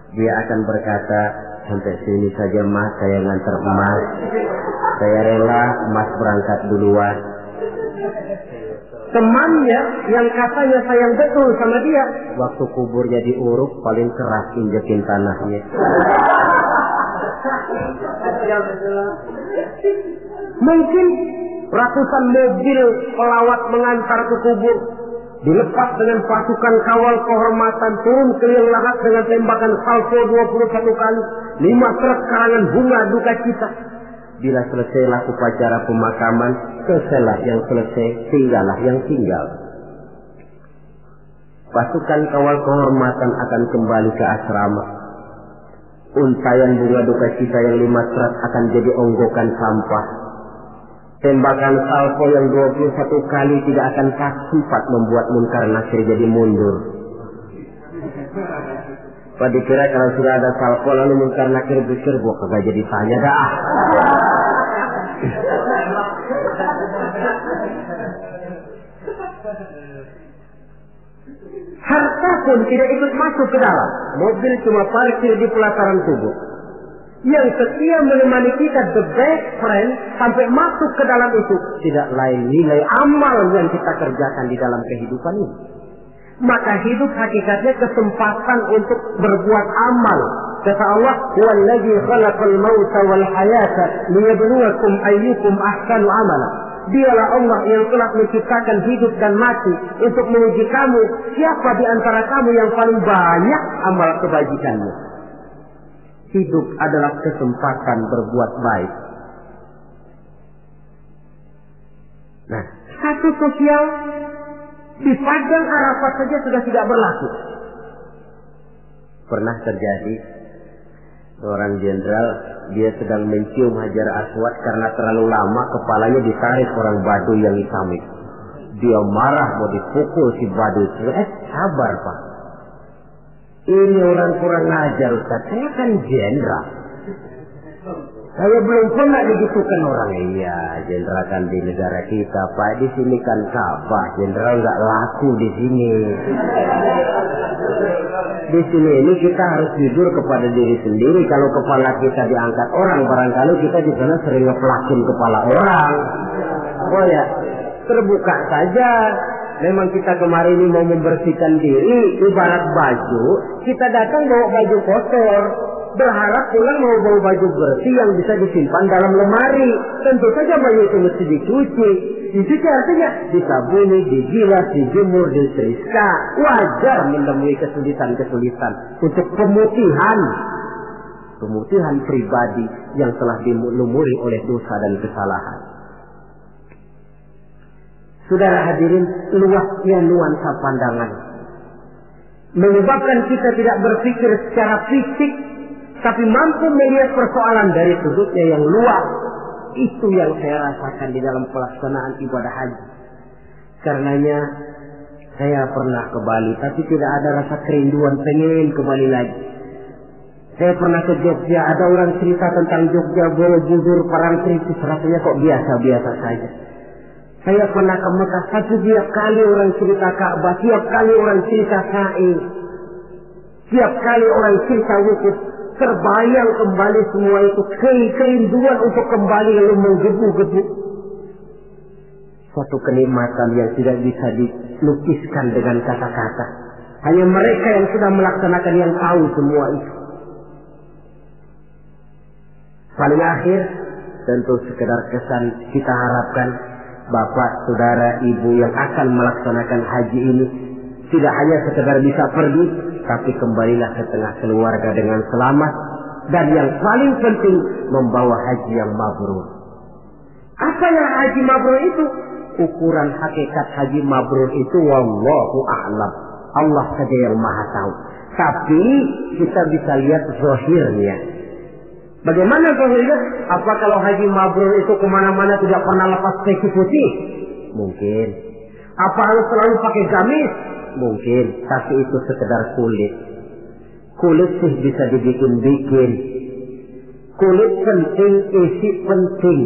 dia akan berkata, sampai sini saja Mas, saya ngantar emas. Saya rela Mas berangkat duluan. Temannya yang katanya sayang betul sama dia, waktu kuburnya diuruk paling keras injekin tanahnya. Mungkin ratusan mobil pelawat mengantar ke kubur, dilepas dengan pasukan kawal kehormatan, turun ke liang lahat dengan tembakan salvo 21 kali, 5 truk karangan bunga duka cita. Bila selesailah upacara pemakaman, selesailah yang selesai, tinggallah yang tinggal. Pasukan kawal kehormatan akan kembali ke asrama. Untayan bunga duka cita yang 5 truk akan jadi onggokan sampah. Tembakan salvo yang 21 kali tidak akan sempat membuat Munkar Nakir jadi mundur. Pada dikira kalau sudah ada salvo lalu Munkar Nakir pikir gua kagak jadi tanya dah. Harta pun tidak ikut masuk ke dalam. Mobil cuma parkir di pelataran kubur. Yang setia menemani kita, the best friend, sampai masuk ke dalam itu tidak lain nilai amal yang kita kerjakan di dalam kehidupan ini. Maka hidup hakikatnya kesempatan untuk berbuat amal. Kata Allah, "Wallazi khalaqal mauta wal hayata liyabluwakum ayyukum ahsanu amala." Dialah Allah yang telah menciptakan hidup dan mati untuk menguji kamu, siapa di antara kamu yang paling banyak amal kebajikannya. Hidup adalah kesempatan berbuat baik. Nah, status sosial Di padang Arafat saja sudah tidak berlaku. Pernah terjadi seorang jenderal, dia sedang mencium Hajar Aswad karena terlalu lama kepalanya ditarik orang Baduy yang hitam itu. Dia marah mau dipukul si Baduy. Sabar Pak. Ini orang kurang ajar Ustaz. Saya kan jenderal. Saya belum pernah digitukan orang. Iya, jenderal kan di negara kita Pak. Di sini kan Ka'bah. Jenderal nggak laku di sini. Di sini ini kita harus jujur kepada diri sendiri. Kalau kepala kita diangkat orang, barangkali kita di sana sering ngeplakin kepala orang. Oh ya, terbuka saja. Memang kita kemarin ini mau membersihkan diri, ibarat baju. Kita datang bawa baju kotor, berharap pulang mau bawa baju bersih yang bisa disimpan dalam lemari. Tentu saja baju itu mesti dicuci. Dicuci artinya disabuni, digilas, dijemur, disetrika. Wajar menemui kesulitan-kesulitan untuk pemutihan pribadi yang telah dilumuri oleh dosa dan kesalahan. Saudara hadirin, luasnya nuansa pandangan menyebabkan kita tidak berpikir secara fisik, tapi mampu melihat persoalan dari sudutnya yang luas. Itu yang saya rasakan di dalam pelaksanaan ibadah haji. Karenanya saya pernah ke Bali, tapi tidak ada rasa kerinduan pengen ke Bali lagi. Saya pernah ke Jogja, ada orang cerita tentang Jogja, Borobudur, Parangtritis, rasanya kok biasa-biasa saja. Saya pernah ke Mekah, setiap kali orang cerita Ka'bah, tiap kali orang cerita Sa'i, tiap kali orang cerita wukuf, terbayang kembali semua itu, kerinduan untuk kembali lalu menggebu-gebu. Suatu kenikmatan yang tidak bisa dilukiskan dengan kata-kata. Hanya mereka yang sudah melaksanakan yang tahu semua itu. Paling akhir, tentu sekedar kesan kita harapkan Bapak, Saudara, Ibu yang akan melaksanakan haji ini tidak hanya sekedar bisa pergi, tapi kembalilah ke tengah keluarga dengan selamat, dan yang paling penting membawa haji yang mabrur. Apa yang haji mabrur itu? Ukuran hakikat haji mabrur itu wallahu a'lam. Allah saja yang maha tahu. Tapi kita bisa lihat zahirnya. Bagaimana zahirnya? Apa kalau haji mabrur itu kemana-mana tidak pernah lepas peci putih? Mungkin. Apa harus selalu pakai gamis? Mungkin. Tapi itu sekedar kulit. Kulit sih bisa dibikin-bikin. Kulit penting, isi penting.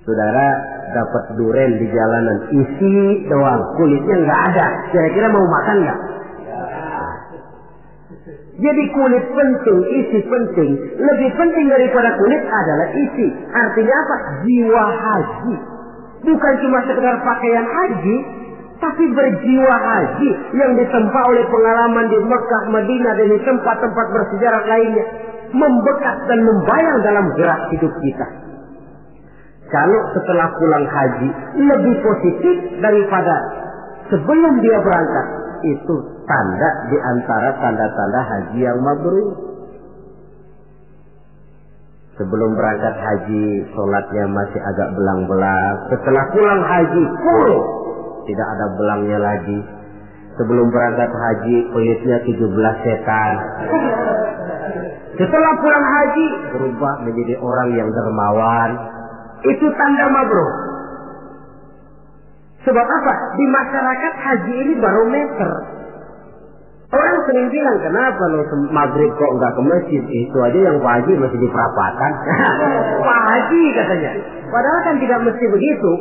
Saudara dapat duren di jalanan, isi doang, kulitnya nggak ada. Kira-kira mau makan nggak? Jadi kulit penting, isi penting. Lebih penting daripada kulit adalah isi. Artinya apa? Jiwa haji. Bukan cuma sekedar pakaian haji, tapi berjiwa haji yang ditempa oleh pengalaman di Mekah, Madinah, dan di tempat-tempat bersejarah lainnya. Membekas dan membayang dalam gerak hidup kita. Kalau setelah pulang haji lebih positif daripada sebelum dia berangkat, itu tanda di antara tanda-tanda haji yang mabrur. Sebelum berangkat haji, sholatnya masih agak belang-belang. Setelah pulang haji, full, tidak ada belangnya lagi. Sebelum berangkat haji, kulitnya 17 setan. Setelah pulang haji, berubah menjadi orang yang dermawan. Itu tanda mabrur. Sebab apa? Di masyarakat haji ini barometer. Orang sering bilang, kenapa lo maghrib kok nggak ke masjid? Itu aja yang Pak Haji masih di perapatan. Pak Haji katanya. Padahal kan tidak mesti begitu.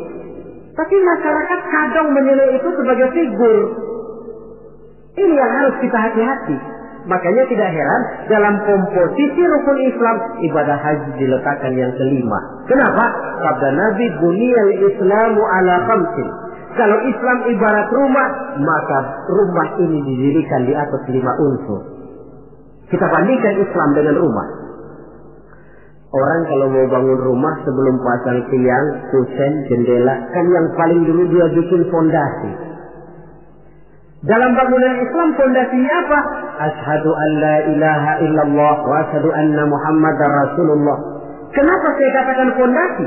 Tapi masyarakat kadang menilai itu sebagai figur. Ini yang harus kita hati-hati. Makanya tidak heran dalam komposisi rukun Islam, ibadah haji diletakkan yang kelima. Kenapa? Sabda Nabi, buniyal Islamu ala khamsin. Kalau Islam ibarat rumah, maka rumah ini didirikan di atas 5 unsur. Kita bandingkan Islam dengan rumah. Orang kalau mau bangun rumah sebelum pasang tiang, kusen, jendela, kan yang paling dulu dia bikin fondasi. Dalam bangunan Islam fondasinya apa? Asyhadu an la ilaha illallah wa asyhadu anna Muhammadar Rasulullah. Kenapa saya katakan fondasi?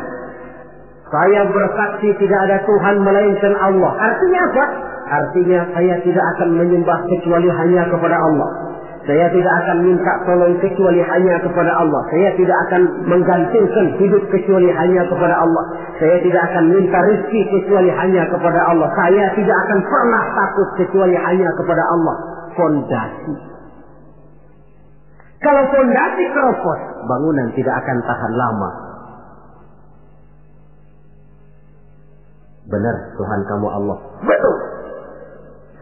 Saya bersaksi tidak ada Tuhan melainkan Allah. Artinya apa? artinya saya tidak akan menyembah kecuali hanya kepada Allah. Saya tidak akan minta tolong kecuali hanya kepada Allah. Saya tidak akan menggantungkan hidup kecuali hanya kepada Allah. Saya tidak akan minta rezeki kecuali hanya kepada Allah. Saya tidak akan pernah takut kecuali hanya kepada Allah. Fondasi. Kalau fondasi keropos, bangunan tidak akan tahan lama. Benar, Tuhan kamu Allah. Betul.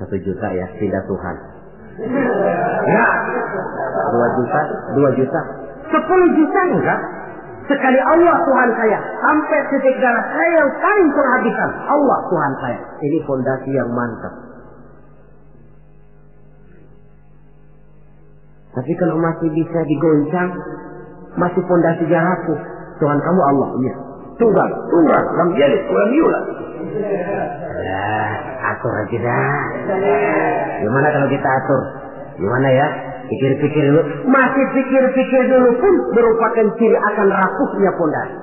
1 juta ya, tidak Tuhan. Ya, 2 juta, 2 juta, 10 juta enggak. Sekali Allah Tuhan saya, sampai titik darah saya yang paling penghabisan, Allah Tuhan saya. Ini fondasi yang mantap. Tapi kalau masih bisa digoncang, masih fondasinya rapuh, Tuhan kamu Allah, iya. Tunggal, lam yalid wa lam yulad. Ya, atur aja dah. Gimana kalau kita atur? Gimana ya? Pikir-pikir dulu. Masih pikir-pikir dulu pun merupakan ciri akan rapuhnya fondasi.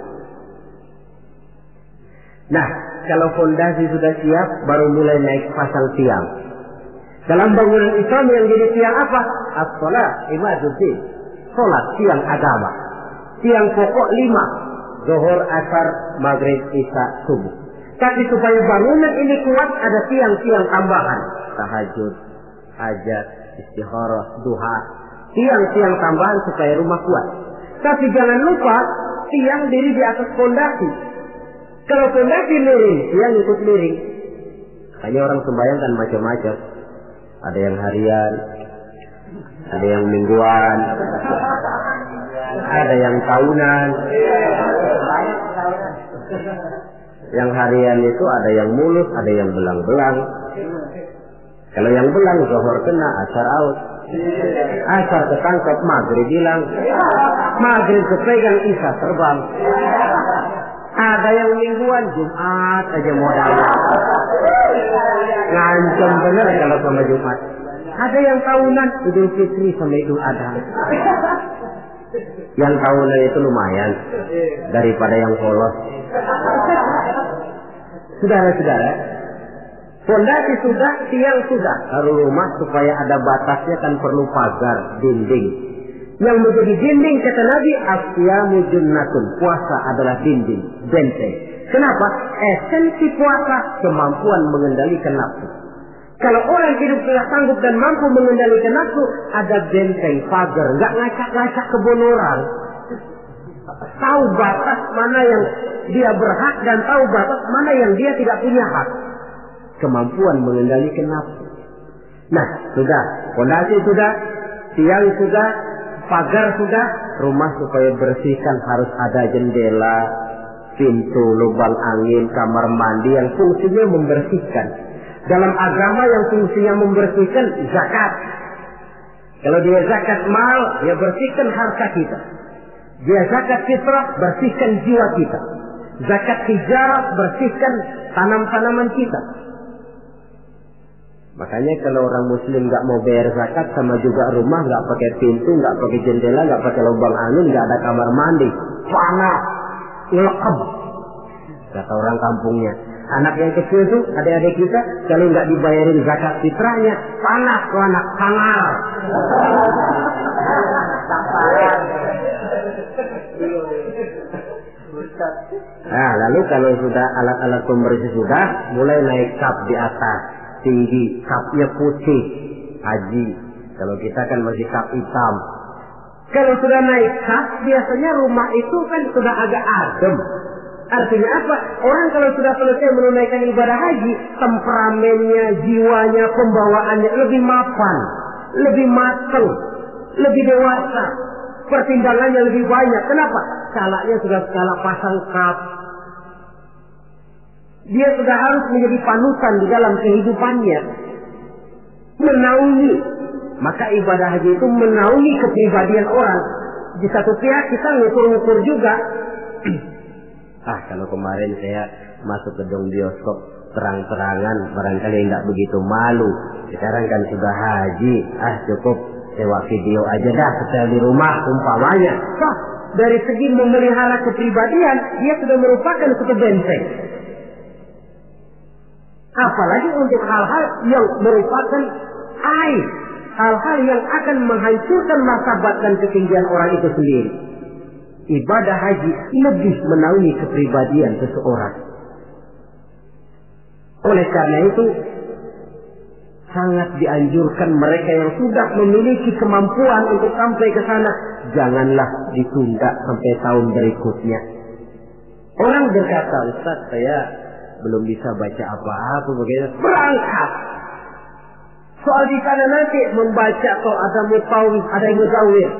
Nah, kalau fondasi sudah siap, baru mulai naik pasang tiang. Dalam bangunan Islam yang jadi tiang apa? As-salat, imaduddin. Salat, tiang agama. Tiang pokok 5. Zuhur, asar, maghrib, isya, subuh. Tapi supaya bangunan ini kuat, ada tiang-tiang tambahan. Tahajud, hajat, istikharah, duha. Tiang-tiang tambahan supaya rumah kuat. Tapi jangan lupa, tiang diri di atas fondasi. Kalau fondasi miring, tiang ikut miring. Hanya orang sembahyang kan macam-macam. Ada yang harian, ada yang mingguan, ada yang tahunan. Yang harian itu ada yang mulus, ada yang belang-belang. Kalau yang belang, zuhur kena, asar out. Asar ketangkap, maghrib hilang. Maghrib kepegang, isya terbang. Ada yang mingguan, Jumat aja modal. Ngancam bener kalau sama Jumat. Ada yang tahunan, Idul Fitri sama Idul Adha. Yang tahunan itu lumayan daripada yang polos. Saudara-saudara, fondasi sudah, tiang sudah. Kalau rumah supaya ada batasnya kan perlu pagar, dinding. Yang menjadi dinding kata Nabi, as-siyamu junnatun. Puasa adalah dinding, benteng. Kenapa? Esensi puasa kemampuan mengendalikan nafsu. Kalau orang hidup tidak sanggup dan mampu mengendalikan nafsu, ada benteng, pagar, nggak ngacak-ngacak kebun orang. Tahu batas mana yang dia berhak dan tahu batas mana yang dia tidak punya hak. Kemampuan mengendalikan nafsu. Nah, sudah, fondasi sudah, tiang sudah, pagar sudah, rumah supaya bersihkan harus ada jendela, pintu, lubang angin, kamar mandi yang fungsinya membersihkan. Dalam agama yang fungsinya membersihkan zakat. Kalau dia zakat mal, dia bersihkan harta kita. Dia zakat fitrah, bersihkan jiwa kita. Zakat tijarah, bersihkan tanam-tanaman kita. Makanya kalau orang muslim nggak mau bayar zakat, sama juga rumah nggak pakai pintu, nggak pakai jendela, nggak pakai lubang angin, nggak ada kamar mandi, panas, lekam. Kata orang kampungnya. Anak yang kecil tuh, adik-adik kita, kalau nggak dibayarin zakat fitrahnya, panas tuh anak, sangar. Nah, lalu kalau sudah alat-alat pembersih sudah, mulai naik kap di atas, tinggi, kapnya putih, haji. Kalau kita kan masih kap hitam. Kalau sudah naik kap, biasanya rumah itu kan sudah agak adem. Artinya apa? Orang kalau sudah selesai menunaikan ibadah haji, temperamennya, jiwanya, pembawaannya lebih mapan, lebih matang, lebih dewasa, pertimbangannya lebih banyak. Kenapa? Skalanya sudah skala pasang kap. Dia sudah harus menjadi panutan di dalam kehidupannya, menaungi. Maka ibadah haji itu menaungi kepribadian orang. Di satu pihak kita ngukur-ngukur juga. Kalau kemarin saya masuk ke gedung bioskop terang-terangan, barangkali nggak begitu malu. Sekarang kan sudah haji, cukup sewa video aja dah, setel di rumah umpamanya. Dari segi memelihara kepribadian, dia sudah merupakan satu benteng. Apalagi untuk hal-hal yang merupakan aib, hal-hal yang akan menghancurkan martabat dan ketinggian orang itu sendiri. Ibadah haji lebih menaungi kepribadian seseorang. Oleh karena itu, sangat dianjurkan mereka yang sudah memiliki kemampuan untuk sampai ke sana, janganlah ditunda sampai tahun berikutnya. Orang berkata, Ustaz, saya belum bisa baca apa-apa, bagaimana? Berangkat. Soal di sana nanti membaca, kalau ada mutawif, ada yang muzawir.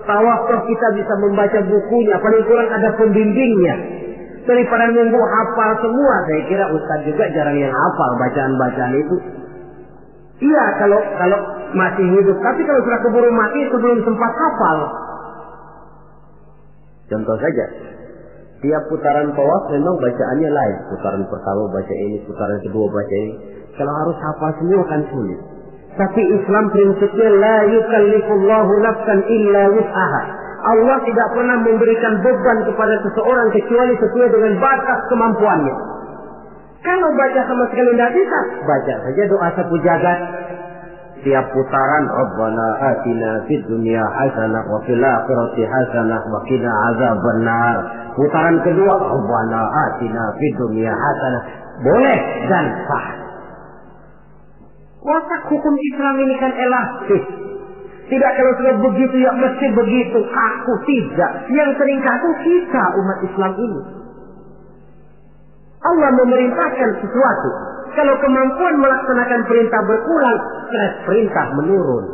Tawaf kita bisa membaca bukunya, paling kurang ada pembimbingnya. Daripada nunggu hafal semua, saya kira Ustaz juga jarang yang hafal bacaan-bacaan itu. Iya, kalau masih hidup. Tapi kalau sudah keburu mati, itu belum sempat hafal. Contoh saja, tiap putaran tawaf memang bacaannya lain. Putaran pertama baca ini, putaran kedua baca ini. Kalau harus hafal semua kan sulit. Tapi Islam prinsipnya la yukallifullahu nafsan illa wus'aha. Allah tidak pernah memberikan beban kepada seseorang kecuali sesuai dengan batas kemampuannya. Kalau baca sama sekali tidak bisa, baca saja doa sapu jagat. Tiap putaran, Rabbana atina fid dunya hasanah wa fil akhirati hasanah wa qina azabannar. Putaran kedua, Rabbana atina fid dunya hasanah. Boleh dan sah. Watak hukum Islam ini kan elastis. Tidak kalau sudah begitu ya mesti begitu. Kaku tidak. Yang sering kaku kita umat Islam ini. Allah memerintahkan sesuatu. Kalau kemampuan melaksanakan perintah berkurang, stres perintah menurun.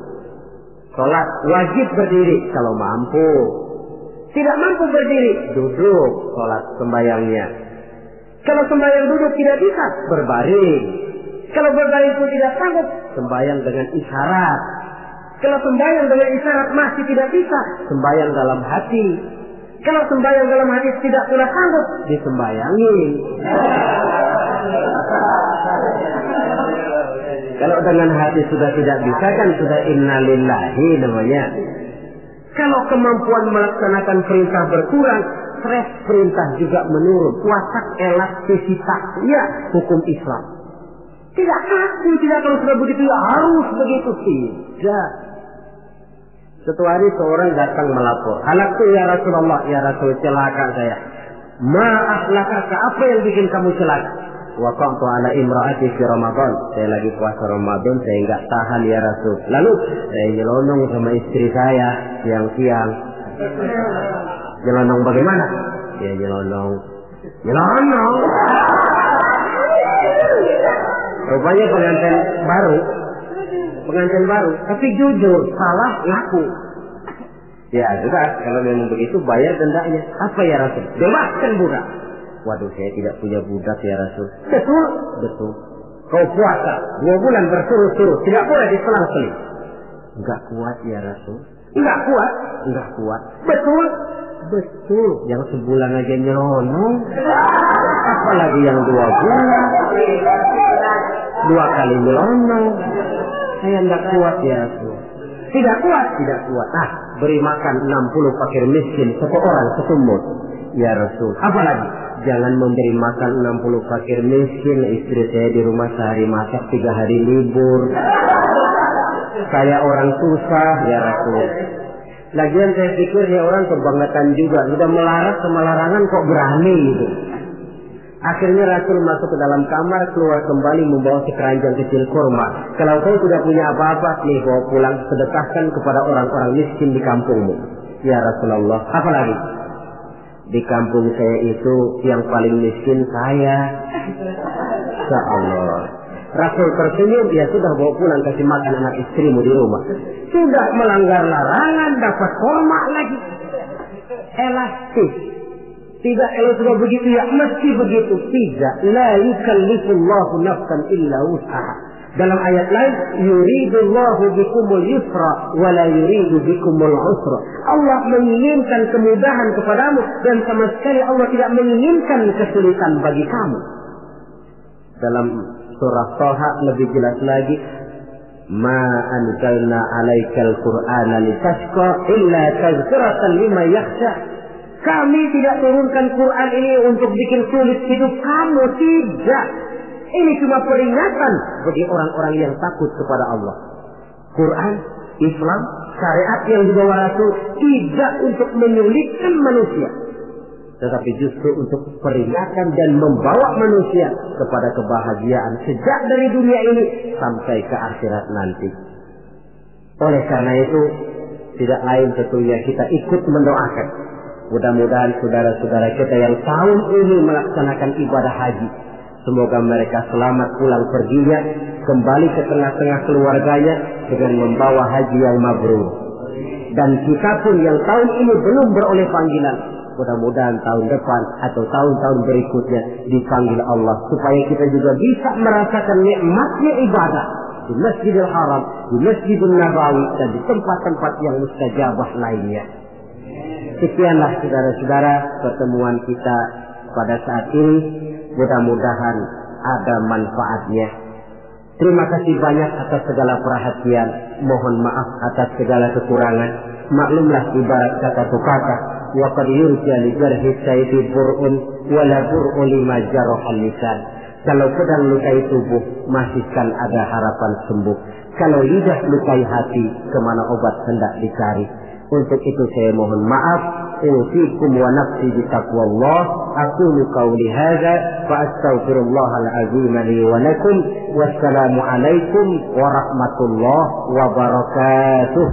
Sholat wajib berdiri kalau mampu. Tidak mampu berdiri, duduk sholat sembayangnya. Kalau sembayang duduk tidak bisa, berbaring. Kalau berbaring pun tidak sanggup, sembayang dengan isyarat. Kalau sembayang dengan isyarat masih tidak bisa, sembayang dalam hati. Kalau sembayang dalam hati tidak pula sanggup, disembayangin. Kalau dengan hati sudah tidak bisa kan sudah innalillahi namanya. Kalau kemampuan melaksanakan perintah berkurang, stres perintah juga menurun. Watak elastisitasnya hukum Islam. Tidak kaku, tidak kalau sudah begitu ya harus begitu. Tidak. Suatu hari seorang datang melapor. Halaktu ya Rasulullah, ya Rasul, celaka saya. Ma'ahlakaka, apa yang bikin kamu celaka? Waqa'tu ala imra'ati fi Ramadan. Saya lagi puasa Ramadan, saya enggak tahan ya Rasul. Lalu saya nyelonong sama istri saya siang-siang. Nyelonong bagaimana? Ya nyelonong. Rupanya pengantin baru, tapi jujur, salah ngaku. Ya sudah, kalau memang begitu bayar dendanya. Apa ya Rasul? Bebaskan budak. Waduh, saya tidak punya budak ya Rasul. Betul. Kau puasa 2 bulan berturut-turut, tidak boleh diselang-seling. Enggak kuat ya Rasul. Enggak kuat. Betul. Yang sebulan aja nyelonong, apalagi yang 2 bulan. 2 kali nyelonong. Saya enggak kuat ya Rasul. Tidak kuat. Nah, beri makan 60 fakir miskin, 1 orang setumut. Ya Rasul. Apalagi jangan memberi makan 60 fakir miskin. Istri saya di rumah sehari masak, 3 hari libur. Saya orang susah ya Rasul. Lagian saya pikir ya orang kebangetan juga. Sudah melarat sama larangan kok berani gitu. Akhirnya Rasul masuk ke dalam kamar, keluar kembali membawa sekeranjang kecil kurma. Kalau kau sudah punya apa-apa, nih bawa pulang, sedekahkan kepada orang-orang miskin di kampungmu. Ya Rasulullah, apa lagi? Di kampung saya itu yang paling miskin saya. Ya Allah. Rasul tersenyum, ya sudah bawa pulang kasih makan anak istrimu di rumah. Sudah melanggar larangan, dapat kurma lagi. Elastis. Tidak, kalau sudah begitu ya mesti begitu. Tidak. La yukallifullahu nafsan illa wus'aha. Dalam ayat lain, yuridullahu bikumul yusra wa la yuridu bikumul usra. Allah menginginkan kemudahan kepadamu dan sama sekali Allah tidak menginginkan kesulitan bagi kamu. Dalam surah Thaha lebih jelas lagi, ma anzalna 'alaikal qur'ana litashqa illa tadhkiratan liman yakhsha. Kami tidak turunkan Quran ini untuk bikin sulit hidup kamu, tidak. Ini cuma peringatan bagi orang-orang yang takut kepada Allah. Quran, Islam, syariat yang dibawa Rasul tidak untuk menyulitkan manusia, tetapi justru untuk peringatan dan membawa manusia kepada kebahagiaan sejak dari dunia ini sampai ke akhirat nanti. Oleh karena itu, tidak lain tentunya kita ikut mendoakan. Mudah-mudahan saudara-saudara kita yang tahun ini melaksanakan ibadah haji, semoga mereka selamat pulang perginya, kembali ke tengah-tengah keluarganya dengan membawa haji yang mabrur. Dan kita pun yang tahun ini belum beroleh panggilan, mudah-mudahan tahun depan atau tahun-tahun berikutnya dipanggil Allah, supaya kita juga bisa merasakan nikmatnya ibadah di Masjidil Haram, di Masjidil Nabawi, dan di tempat-tempat yang mustajabah lainnya. Sekianlah saudara-saudara pertemuan kita pada saat ini. Mudah-mudahan ada manfaatnya. Terima kasih banyak atas segala perhatian. Mohon maaf atas segala kekurangan. Maklumlah ibarat kata pepatah, wa qad yurja li jarhi sayfi bur'un wa la bur'u lima jarahal lisan. Kalau pedang lukai tubuh, masih kan ada harapan sembuh. Kalau lidah lukai hati, kemana obat hendak dicari. Untuk itu saya mohon maaf. Usikum wa nafsi bitaqwallah. Aqulu qawli hadza fa astaghfirullahal azim li wa lakum. Wassalamu alaikum warahmatullahi wabarakatuh.